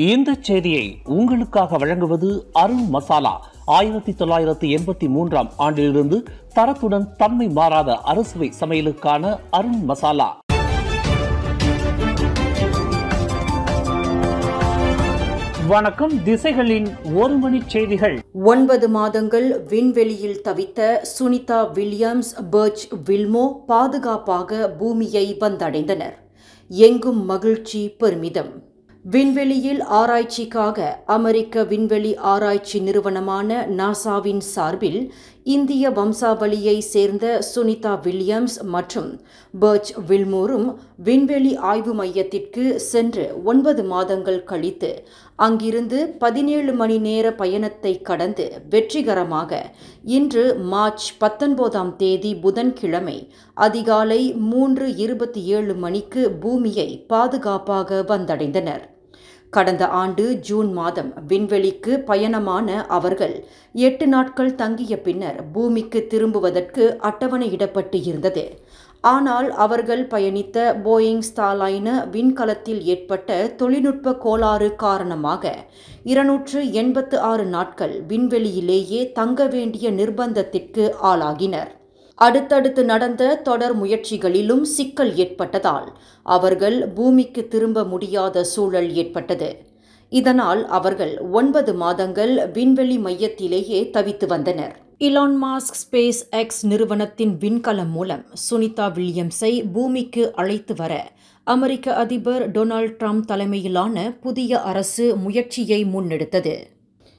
இந்த செய்தியை உங்களுக்காக வழங்குவது அருண் மசாலா. 1983 ஆண்டிலிருந்து தரத்துடன் தன்மை மாறாத அறுசுவை சமையலுக்கான அருண் மசாலா. வணக்கம். திசைகளின் ஒரு மணி செய்திகள். 9 மாதங்கள் விண்வெளியில் தவித்த சுனிதா வில்லியம்ஸ், பர்ச் வில்மோ பாதுகாப்பாக பூமியை வந்தடைந்தனர். எங்கும் மகிழ்ச்சி, பெருமிதம். விண்வெளியில் ஆராய்ச்சிக்காக அமெரிக்க விண்வெளி ஆராய்ச்சி நிறுவனமான நாசாவின் சார்பில் இந்திய வம்சாவளியை சேர்ந்த சுனிதா வில்லியம்ஸ் மற்றும் பர்ச் வில்மோரும் விண்வெளி ஆய்வு மையத்திற்கு சென்று 9 மாதங்கள் கழித்து அங்கிருந்து 17 மணி நேர பயணத்தை கடந்து வெற்றிகரமாக இன்று மார்ச் 19ஆம் தேதி புதன்கிழமை அதிகாலை 3:27 மணிக்கு பூமியை பாதுகாப்பாக வந்தடைந்தனர். கடந்த ஆண்டு ஜூன் மாதம் விண்வெளிக்கு பயணமான அவர்கள் 8 நாட்கள் தங்கிய பின்னர் பூமிக்கு திரும்புவதற்கு அட்டவணையிடப்பட்டு இருந்தது. ஆனால் அவர்கள் பயணித்த போயிங் ஸ்டார்லைனர் விண்கலத்தில் ஏற்பட்ட தொழில்நுட்ப கோளாறு காரணமாக 286 நாட்கள் விண்வெளியிலேயே தங்க வேண்டிய நிர்பந்தத்திற்கு ஆளாகினர். அடுத்தடுத்து நடந்த தொடர் முயற்சிகளிலும் சிக்கல் ஏற்பட்டதால் அவர்கள் பூமிக்கு திரும்ப முடியாத சூழல் ஏற்பட்டது. இதனால் அவர்கள் 9 மாதங்கள் விண்வெளி மையத்திலேயே தவித்து வந்தனர். இலான் மாஸ்க் ஸ்பேஸ் எக்ஸ் நிறுவனத்தின் விண்கலம் மூலம் சுனிதா வில்லியம்ஸை பூமிக்கு அழைத்து வர அமெரிக்க அதிபர் டொனால்ட் ட்ரம்ப் தலைமையிலான புதிய அரசு முயற்சியை முன்னெடுத்தது.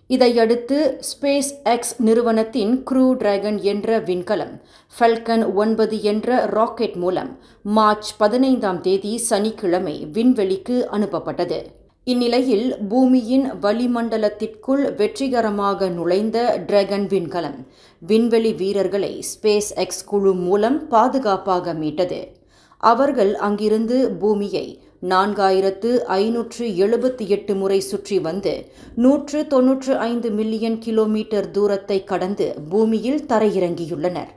இதையடுத்து ஸ்பேஸ் எக்ஸ் நிறுவனத்தின் க்ரூ டிராகன் என்ற விண்கலம் ஃபால்கன் 9 என்ற ராக்கெட் மூலம் மார்ச் 15ஆம் தேதி சனிக்கிழமை விண்வெளிக்கு அனுப்பப்பட்டது. இந்நிலையில் பூமியின் வளிமண்டலத்திற்குள் வெற்றிகரமாக நுழைந்த டிராகன் விண்கலம் விண்வெளி வீரர்களை ஸ்பேஸ் எக்ஸ் குழு மூலம் பாதுகாப்பாக மீட்டது. அவர்கள் அங்கிருந்து பூமியை 4578 முறை சுற்றி வந்து 195 மில்லியன் கிலோமீட்டர் தூரத்தை கடந்து பூமியில் தரையிறங்கியுள்ளனர்.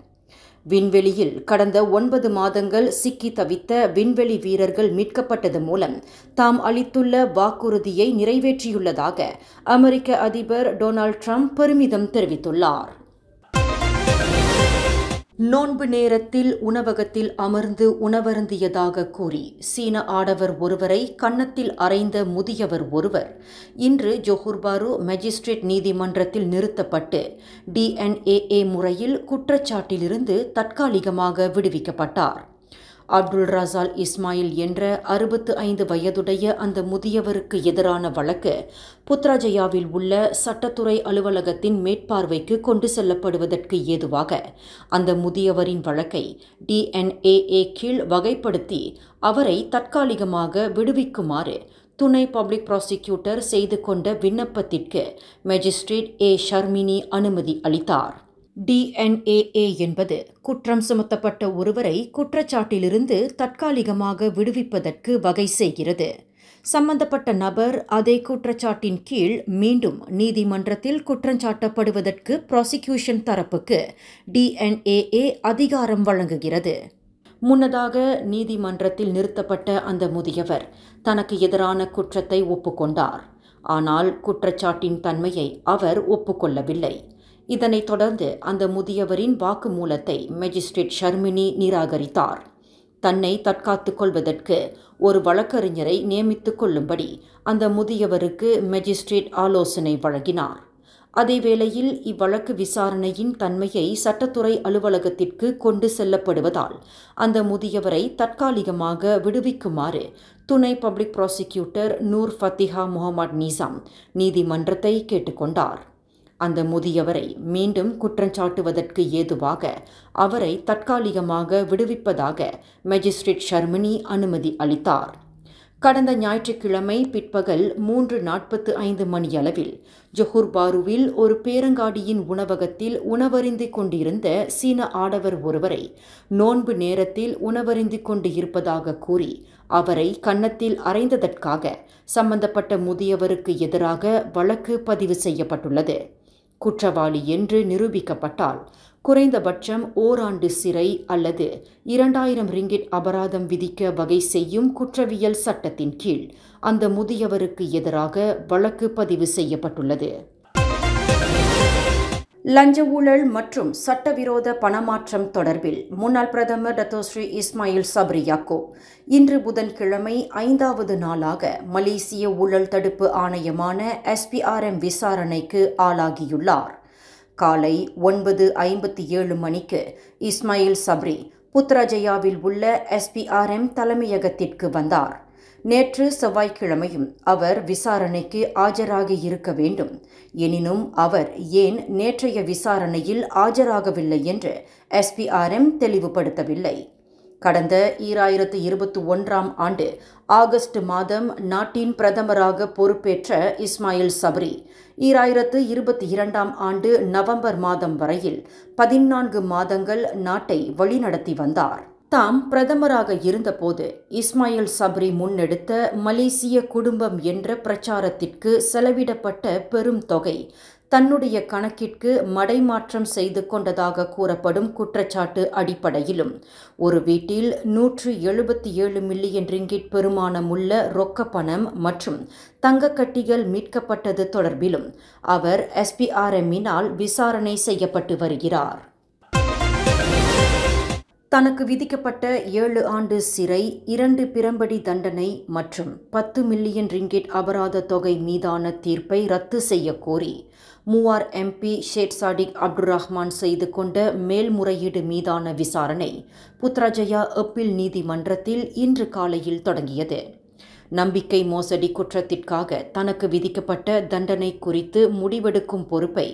விண்வெளியில் கடந்த 9 மாதங்கள் சிக்கி தவித்த விண்வெளி வீரர்கள் மீட்கப்பட்டது மூலம் தாம் அளித்துள்ள வாக்குறுதியை நிறைவேற்றியுள்ளதாக அமெரிக்க அதிபர் டொனால்ட் ட்ரம்ப் பெருமிதம் தெரிவித்துள்ளார். நோன்பு நேரத்தில் உணவகத்தில் அமர்ந்து உணவருந்தியதாக கூறி சீன ஆடவர் ஒருவரை கன்னத்தில் அறைந்த முதியவர் ஒருவர் இன்று ஜோஹர் பாரு மேஜிஸ்ட்ரேட் நீதிமன்றத்தில் நிறுத்தப்பட்டு DNA முறையில் குற்றச்சாட்டிலிருந்து தற்காலிகமாக விடுவிக்கப்பட்டார். அப்துல் ரசால் இஸ்மாயில் என்ற 65 வயதுடைய அந்த முதியவருக்கு எதிரான வழக்கு புத்ராஜயாவில் உள்ள சட்டத்துறை அலுவலகத்தின் மேற்பார்வைக்கு கொண்டு செல்லப்படுவதற்கு ஏதுவாக அந்த முதியவரின் வழக்கை DNA கீழ் வகைப்படுத்தி அவரை தற்காலிகமாக விடுவிக்குமாறு துணை பப்ளிக் ப்ராசிக்யூட்டர் செய்து கொண்ட விண்ணப்பத்திற்கு மேஜிஸ்ட்ரேட் ஷர்மினி அனுமதி அளித்தார். DNA என்பது குற்றம் சுமத்தப்பட்ட ஒருவரை குற்றச்சாட்டிலிருந்து தற்காலிகமாக விடுவிப்பதற்கு வகை செய்கிறது. சம்பந்தப்பட்ட நபர் அதே குற்றச்சாட்டின் கீழ் மீண்டும் நீதிமன்றத்தில் குற்றஞ்சாட்டப்படுவதற்கு ப்ராசிக்யூஷன் தரப்புக்கு DNA அதிகாரம் வழங்குகிறது. முன்னதாக நீதிமன்றத்தில் நிறுத்தப்பட்ட அந்த முதியவர் தனக்கு எதிரான குற்றத்தை ஒப்புக்கொண்டார். ஆனால் குற்றச்சாட்டின் தன்மையை அவர் ஒப்புக்கொள்ளவில்லை. இதனைத் தொடர்ந்து அந்த முதியவரின் வாக்குமூலத்தை மேஜிஸ்ட்ரேட் ஷர்மினி நிராகரித்தார். தன்னை தற்காத்துக் கொள்வதற்கு ஒரு வழக்கறிஞரை நியமித்துக் கொள்ளும்படி அந்த முதியவருக்கு மேஜிஸ்ட்ரேட் ஆலோசனை வழங்கினார். அதேவேளையில் இவ்வழக்கு விசாரணையின் தன்மையை சட்டத்துறை அலுவலகத்திற்கு கொண்டு செல்லப்படுவதால் அந்த முதியவரை தற்காலிகமாக விடுவிக்குமாறு துணை பப்ளிக் ப்ராசிக்யூட்டர் நூர் ஃபத்திஹா முகமது நிசாம் நீதிமன்றத்தை கேட்டுக்கொண்டார். அந்த முதியவரை மீண்டும் குற்றஞ்சாட்டுவதற்கு ஏதுவாக அவரை தற்காலிகமாக விடுவிப்பதாக மேஜிஸ்ட்ரேட் ஷர்மினி அனுமதி அளித்தார். கடந்த ஞாயிற்றுக்கிழமை பிற்பகல் 3:45 மணியளவில் ஜோஹர் பாருவில் ஒரு பேரங்காடியின் உணவகத்தில் உணவருந்திக் கொண்டிருந்த சீன ஆடவர் ஒருவரை நோன்பு நேரத்தில் உணவருந்திக் கொண்டு இருப்பதாக கூறி அவரை கன்னத்தில் அறைந்ததற்காக சம்பந்தப்பட்ட முதியவருக்கு எதிராக வழக்கு பதிவு செய்யப்பட்டுள்ளது. குற்றவாளி என்று நிரூபிக்கப்பட்டால் குறைந்தபட்சம் ஓராண்டு சிறை அல்லது 2000 ரிங்கிட் அபராதம் விதிக்க வகை செய்யும் குற்றவியல் சட்டத்தின் கீழ் அந்த முதியவருக்கு எதிராக வழக்கு பதிவு செய்யப்பட்டுள்ளது. லஞ்ச ஊழல் மற்றும் சட்டவிரோத பணமாற்றம் தொடர்பில் முன்னாள் பிரதமர் டத்தோஸ்ரீ இஸ்மாயில் சப்ரி யாக்கூப் இன்று புதன்கிழமை 5வது நாளாக மலேசிய ஊழல் தடுப்பு ஆணையமான SPRM விசாரணைக்கு ஆளாகியுள்ளார். காலை 9:57 மணிக்கு இஸ்மாயில் சப்ரி புத்ராஜயாவில் உள்ள SPRM தலைமையகத்திற்கு வந்தார். நேற்று செவ்வாய்க்கிழமையும் அவர் விசாரணைக்கு ஆஜராகி இருக்க வேண்டும். எனினும் அவர் ஏன் நேற்றைய விசாரணையில் ஆஜராகவில்லை என்று SPRM தெளிவுபடுத்தவில்லை. கடந்த 2021ஆம் ஆண்டு ஆகஸ்ட் மாதம் நாட்டின் பிரதமராக பொறுப்பேற்ற இஸ்மாயில் சப்ரி 2022ஆம் ஆண்டு நவம்பர் மாதம் வரையில் 14 மாதங்கள் நாட்டை வழிநடத்தி வந்தார். தாம் பிரதமராக இருந்தபோது இஸ்மாயில் சப்ரி முன்னெடுத்த மலேசிய குடும்பம் என்ற பிரச்சாரத்திற்கு செலவிடப்பட்ட பெரும் தொகை தன்னுடைய கணக்கிற்கு மடைமாற்றம் செய்து கொண்டதாக கூறப்படும் குற்றச்சாட்டு அடிப்படையிலும் ஒரு வீட்டில் 177 மில்லியன் ரிங்கிட் பெறுமானமுள்ள ரொக்க பணம் மற்றும் தங்கக்கட்டிகள் மீட்கப்பட்டது தொடர்பிலும் அவர் SPRM-இனால் விசாரணை செய்யப்பட்டு வருகிறார். தனக்கு விதிக்கப்பட்ட 7 ஆண்டு சிறை, 2 பிரம்படி தண்டனை மற்றும் 10 மில்லியன் ரிங்கிட் அபராத தொகை மீதான தீர்ப்பை ரத்து செய்ய கோரி Muar MP shade Sadiq Abdul Rahman செய்து கொண்ட மேல்முறையீடு மீதான விசாரணை புத்ராஜயா அப்பீல் நீதிமன்றத்தில் இன்று காலையில் தொடங்கியது. நம்பிக்கை மோசடி குற்றத்திற்காக தனக்கு விதிக்கப்பட்ட தண்டனை குறித்து முடிவெடுக்கும் பொறுப்பை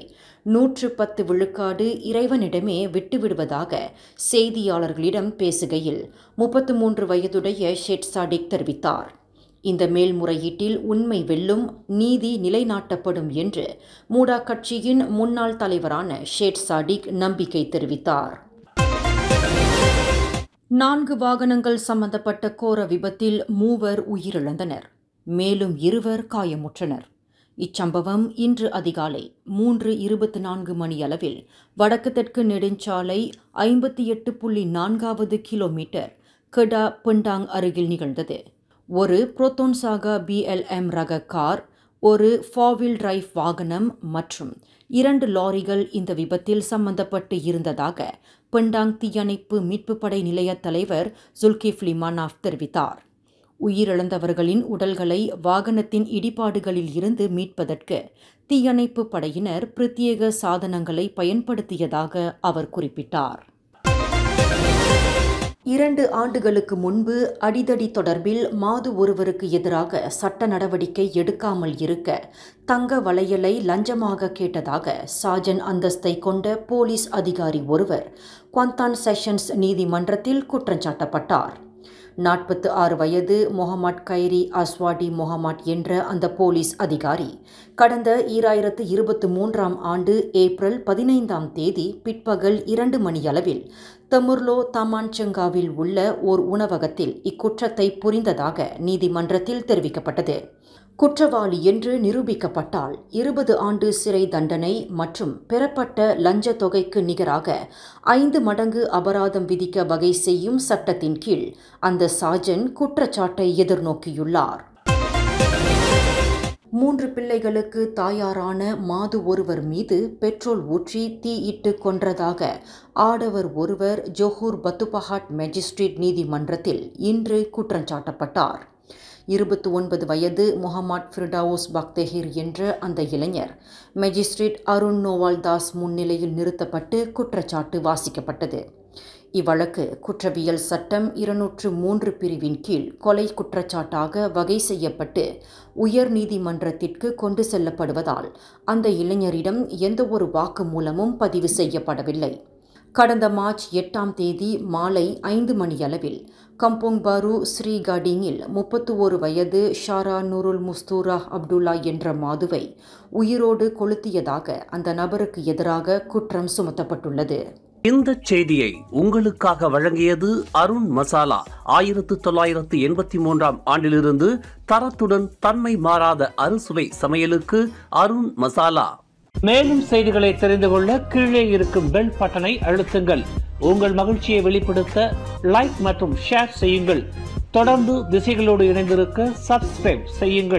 110 விழுக்காடு இறைவனிடமே விட்டுவிடுவதாக செய்தியாளர்களிடம் பேசுகையில் 33 வயதுடைய ஷேட் சாடிக் தெரிவித்தார். இந்த மேல்முறையீட்டில் உண்மை வெல்லும், நீதி நிலைநாட்டப்படும் என்று மூடா கட்சியின் முன்னாள் தலைவரான ஷேட் சாடிக் நம்பிக்கை தெரிவித்தார். 4 வாகனங்கள் சம்பந்தப்பட்ட கோர விபத்தில் 3 உயிரிழந்தனர். மேலும் 2 காயமுற்றனர். இச்சம்பவம் இன்று அதிகாலை 3:24 மணியளவில் வடக்கு தெற்கு நெடுஞ்சாலை 58.4வது கிலோமீட்டர் கெடா பெண்டாங் அருகில் நிகழ்ந்தது. ஒரு புரோத்தோன்சாகா BLM ரக கார், ஒரு 4-வீல் டிரைவ் வாகனம் மற்றும் 2 லாரிகள் இந்த விபத்தில் சம்பந்தப்பட்டு இருந்ததாக பெண்டாங் தீயணைப்பு மீட்பு படை நிலைய தலைவர் ஜுல்கிஃப்லி மனாஃப் தெரிவித்தார். உயிரிழந்தவர்களின் உடல்களை வாகனத்தின் இடிபாடுகளில் இருந்து மீட்பதற்கு தீயணைப்பு படையினர் பிரத்யேக சாதனங்களை பயன்படுத்தியதாக அவர் குறிப்பிட்டார். 2 ஆண்டுகளுக்கு முன்பு அடிதடி தொடர்பில் மாது ஒருவருக்கு எதிராக சட்ட நடவடிக்கை எடுக்காமல் இருக்க தங்க வளையலை லஞ்சமாக கேட்டதாக சார்ஜன் அந்தஸ்தை கொண்ட போலீஸ் அதிகாரி ஒருவர் குவாந்தான் செஷன்ஸ் நீதிமன்றத்தில் குற்றஞ்சாட்டப்பட்டார். 46 வயது முகமட் கைரி அஸ்வாடி முகமட் என்ற அந்த போலீஸ் அதிகாரி கடந்த 2023ஆம் ஆண்டு ஏப்ரல் 15ஆம் தேதி பிற்பகல் 2 மணியளவில் தமுர்லோ தமான்செங்காவில் உள்ள ஓர் உணவகத்தில் இக்குற்றத்தை புரிந்ததாக நீதிமன்றத்தில் தெரிவிக்கப்பட்டது. குற்றவாளி என்று நிரூபிக்கப்பட்டால் 20 ஆண்டு சிறை தண்டனை மற்றும் பெறப்பட்ட லஞ்ச தொகைக்கு நிகராக 5 மடங்கு அபராதம் விதிக்க வகை செய்யும் சட்டத்தின் கீழ் அந்த சார்ஜன் குற்றச்சாட்டை எதிர்நோக்கியுள்ளார். 3 பிள்ளைகளுக்கு தாயாரான மாது ஒருவர் மீது பெட்ரோல் ஊற்றி தீயிட்டு கொன்றதாக ஆடவர் ஒருவர் ஜொஹூர் பத்துபஹாட் மேஜிஸ்ட்ரேட் நீதிமன்றத்தில் இன்று குற்றஞ்சாட்டப்பட்டார். 29 வயது முகமட் ஃபிர்டவுஸ் பக்தஹீர் என்ற அந்த இளைஞர் மேஜிஸ்ட்ரேட் அருண் நோவால் தாஸ் முன்னிலையில் நிறுத்தப்பட்டு குற்றச்சாட்டு வாசிக்கப்பட்டது. இவ்வழக்கு குற்றவியல் சட்டம் 203 பிரிவின் கீழ் கொலை குற்றச்சாட்டாக வகை செய்யப்பட்டு உயர் நீதிமன்றத்திற்கு கொண்டு செல்லப்படுவதால் அந்த இளைஞரிடம் எந்தவொரு வாக்குமூலமும் பதிவு செய்யப்படவில்லை. கடந்த மார்ச் 8ஆம் தேதி மாலை 5 மணியளவில் கம்போங் பாரு ஸ்ரீ காடிங்கில் 31 வயது ஷாரா நூருல் முஸ்தூரா அப்துல்லா என்ற மாதுவை உயிரோடு கொளுத்தியதாக அந்த நபருக்கு எதிராக குற்றம் சுமத்தப்பட்டுள்ளது. இந்த செய்தியை உங்களுக்காக வழங்கியது அருண் மசாலா. 1983ஆம் ஆண்டிலிருந்து தரத்துடன் தன்மை மாறாத அறுசுவை சமையலுக்கு அருண் மசாலா. மேலும் செய்திகளை தெரிந்து கொள்ள கீழே இருக்கும் பெல் பட்டனை அழுத்துங்கள். உங்கள் மகிழ்ச்சியை வெளிப்படுத்த லைக் மற்றும் ஷேர் செய்யுங்கள். தொடர்ந்து திசைகளோடு இணைந்திருக்க சப்ஸ்கிரைப் செய்யுங்கள்.